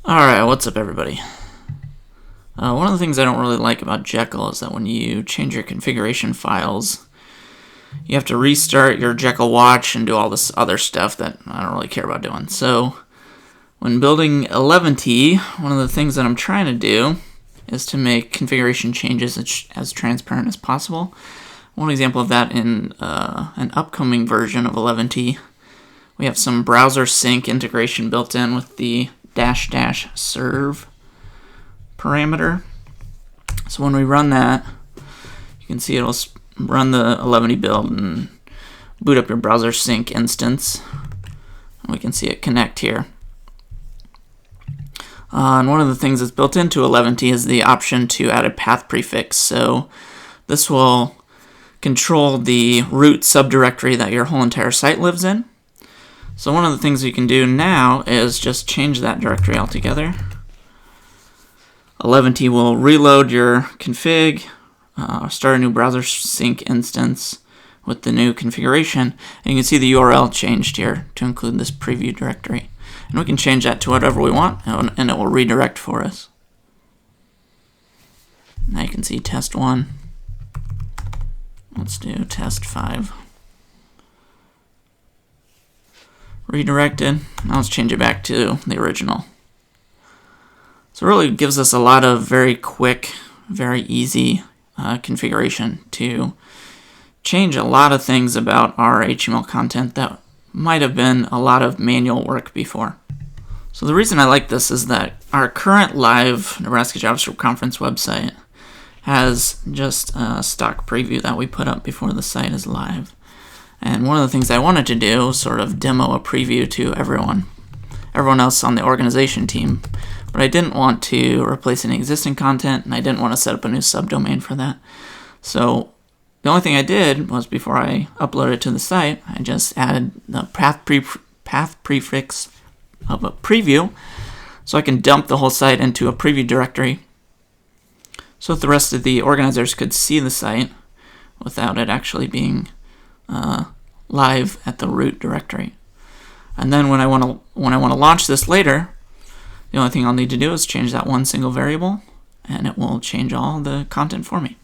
Alright, what's up everybody? One of the things I don't really like about Jekyll is that when you change your configuration files, you have to restart your Jekyll watch and do all this other stuff that I don't really care about doing. So when building Eleventy, one of the things that I'm trying to do is to make configuration changes as transparent as possible. One example of that in an upcoming version of Eleventy, we have some browser sync integration built in with the --serve parameter. So when we run that, you can see it'll run the Eleventy build and boot up your browser sync instance. And we can see it connect here. And one of the things that's built into Eleventy is the option to add a path prefix. So this will control the root subdirectory that your whole entire site lives in. So one of the things you can do now is just change that directory altogether. Eleventy will reload your config, start a new browser sync instance with the new configuration, and you can see the URL changed here to include this preview directory. And we can change that to whatever we want, and it will redirect for us. Now you can see test 1. Let's do test 5. Redirected. Now let's change it back to the original. So it really gives us a lot of very quick, very easy configuration to change a lot of things about our HTML content that might have been a lot of manual work before. So the reason I like this is that our current live Nebraska JavaScript Conference website has just a stock preview that we put up before the site is live. And one of the things I wanted to do was sort of demo a preview to everyone else on the organization team. But I didn't want to replace any existing content, and I didn't want to set up a new subdomain for that. So the only thing I did was, before I uploaded it to the site, I just added the path prefix of a preview, so I can dump the whole site into a preview directory, so that the rest of the organizers could see the site without it actually being live at the root directory. And then when I want to launch this later, the only thing I'll need to do is change that one single variable, and it will change all the content for me.